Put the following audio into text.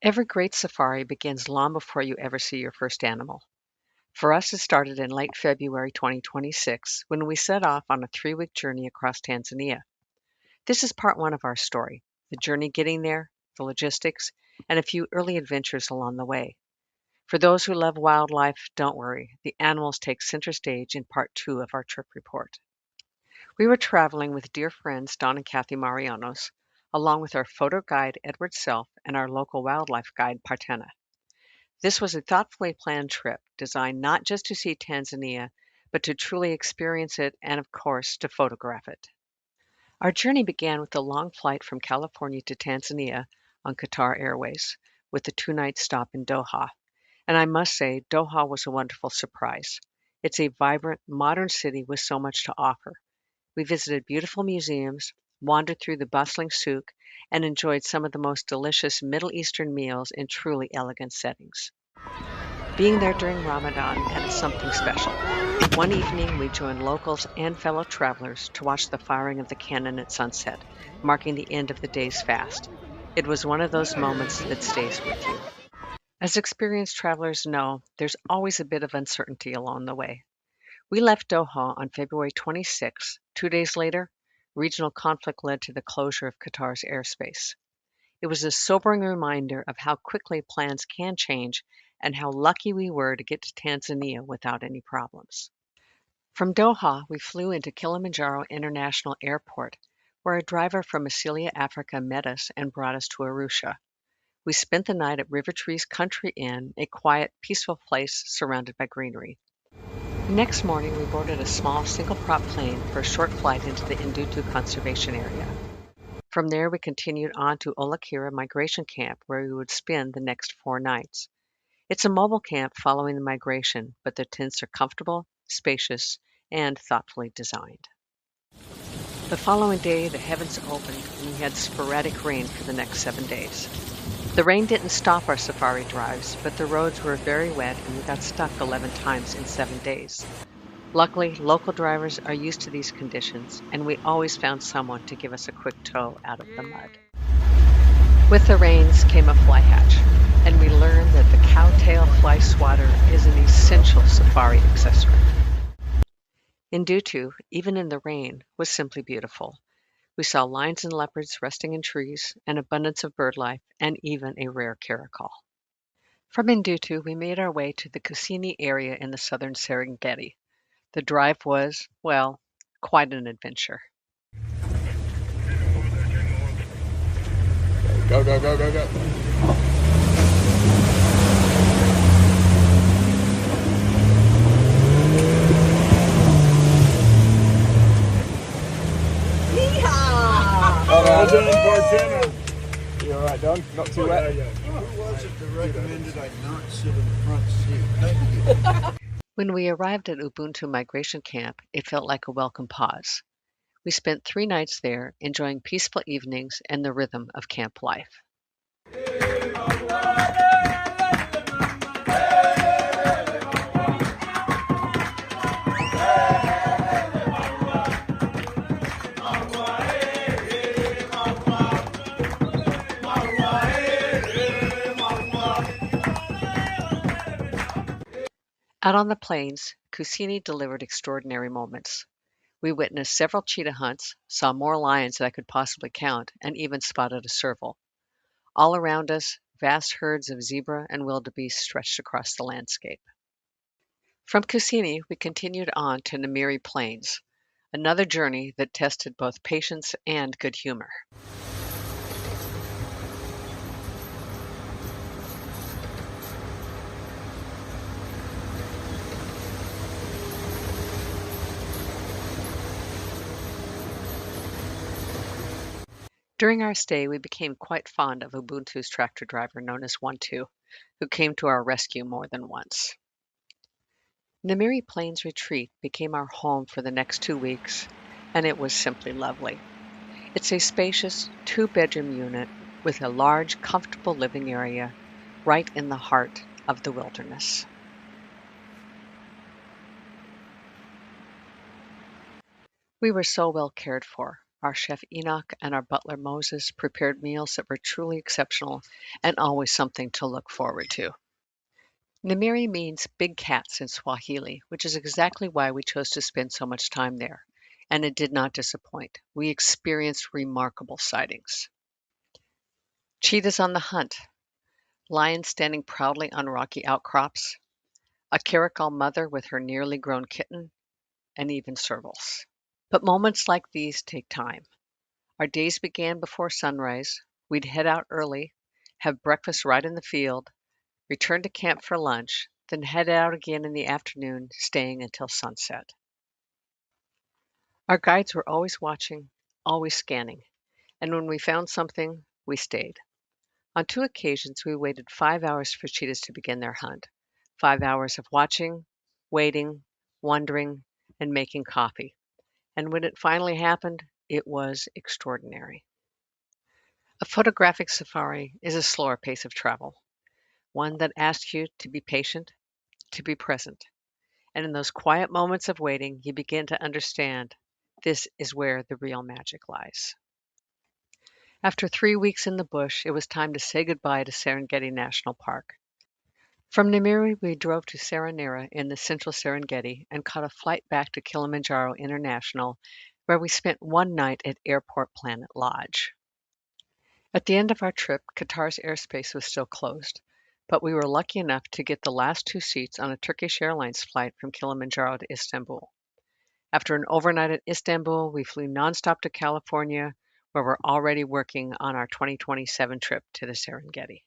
Every great safari begins long before you ever see your first animal. For us, it started in late February 2026 when we set off on a 3-week journey across Tanzania. This is part one of our story, the journey getting there, the logistics, and a few early adventures along the way. For those who love wildlife, don't worry, the animals take center stage in part two of our trip report. We were traveling with dear friends Don and Kathy Marianos, along with our photo guide Edward Self and our local wildlife guide Partena. This was a thoughtfully planned trip designed not just to see Tanzania, but to truly experience it and, of course, to photograph it. Our journey began with a long flight from California to Tanzania on Qatar Airways, with a 2-night stop in Doha. And I must say, Doha was a wonderful surprise. It's a vibrant, modern city with so much to offer. We visited beautiful museums, wandered through the bustling souk, and enjoyed some of the most delicious Middle Eastern meals in truly elegant settings. Being there during Ramadan added something special. One evening, we joined locals and fellow travelers to watch the firing of the cannon at sunset, marking the end of the day's fast. It was one of those moments that stays with you. As experienced travelers know, there's always a bit of uncertainty along the way. We left Doha on February 26. 2 days later, regional conflict led to the closure of Qatar's airspace. It was a sobering reminder of how quickly plans can change and how lucky we were to get to Tanzania without any problems. From Doha, we flew into Kilimanjaro International Airport, where a driver from Massilia, Africa met us and brought us to Arusha. We spent the night at River Trees Country Inn, a quiet, peaceful place surrounded by greenery. The next morning, we boarded a small single-prop plane for a short flight into the Ndutu Conservation Area. From there, we continued on to Olakira Migration Camp, where we would spend the next 4 nights. It's a mobile camp following the migration, but the tents are comfortable, spacious, and thoughtfully designed. The following day, the heavens opened and we had sporadic rain for the next 7 days. The rain didn't stop our safari drives, but the roads were very wet and we got stuck 11 times in 7 days. Luckily, local drivers are used to these conditions, and we always found someone to give us a quick tow out of the mud. With the rains came a fly hatch, and we learned that the cowtail fly swatter is an essential safari accessory. Ndutu, even in the rain, was simply beautiful. We saw lions and leopards resting in trees, an abundance of bird life, and even a rare caracal. From Ndutu, we made our way to the Kusini area in the southern Serengeti. The drive was, well, quite an adventure. Go, go, go, go, go. Well done, Partena. You all right, Don? Not too wet? Who was it that recommended I not sit in the front seat? Thank you. When we arrived at Ubuntu Migration Camp, it felt like a welcome pause. We spent 3 nights there, enjoying peaceful evenings and the rhythm of camp life. Out on the plains, Kusini delivered extraordinary moments. We witnessed several cheetah hunts, saw more lions than I could possibly count, and even spotted a serval. All around us, vast herds of zebra and wildebeest stretched across the landscape. From Kusini, we continued on to Namiri Plains, another journey that tested both patience and good humor. During our stay, we became quite fond of Ubuntu's tractor driver known as 1-2, who came to our rescue more than once. Namiri Plains Retreat became our home for the next 2 weeks, and it was simply lovely. It's a spacious 2-bedroom unit with a large, comfortable living area right in the heart of the wilderness. We were so well cared for. Our chef Enoch and our butler Moses prepared meals that were truly exceptional and always something to look forward to. Namiri means big cats in Swahili, which is exactly why we chose to spend so much time there. And it did not disappoint. We experienced remarkable sightings. Cheetahs on the hunt, lions standing proudly on rocky outcrops, a caracal mother with her nearly grown kitten, and even servals. But moments like these take time. Our days began before sunrise. We'd head out early, have breakfast right in the field, return to camp for lunch, then head out again in the afternoon, staying until sunset. Our guides were always watching, always scanning, and when we found something, we stayed. On 2 occasions, we waited 5 hours for cheetahs to begin their hunt. 5 hours of watching, waiting, wondering, and making coffee. And when it finally happened, it was extraordinary. A photographic safari is a slower pace of travel, one that asks you to be patient, to be present. And in those quiet moments of waiting, you begin to understand this is where the real magic lies. After 3 weeks in the bush, it was time to say goodbye to Serengeti National Park. From Namiri, we drove to Saranera in the central Serengeti and caught a flight back to Kilimanjaro International, where we spent one night at Airport Planet Lodge. At the end of our trip, Qatar's airspace was still closed, but we were lucky enough to get the last 2 seats on a Turkish Airlines flight from Kilimanjaro to Istanbul. After an overnight at Istanbul, we flew nonstop to California, where we're already working on our 2027 trip to the Serengeti.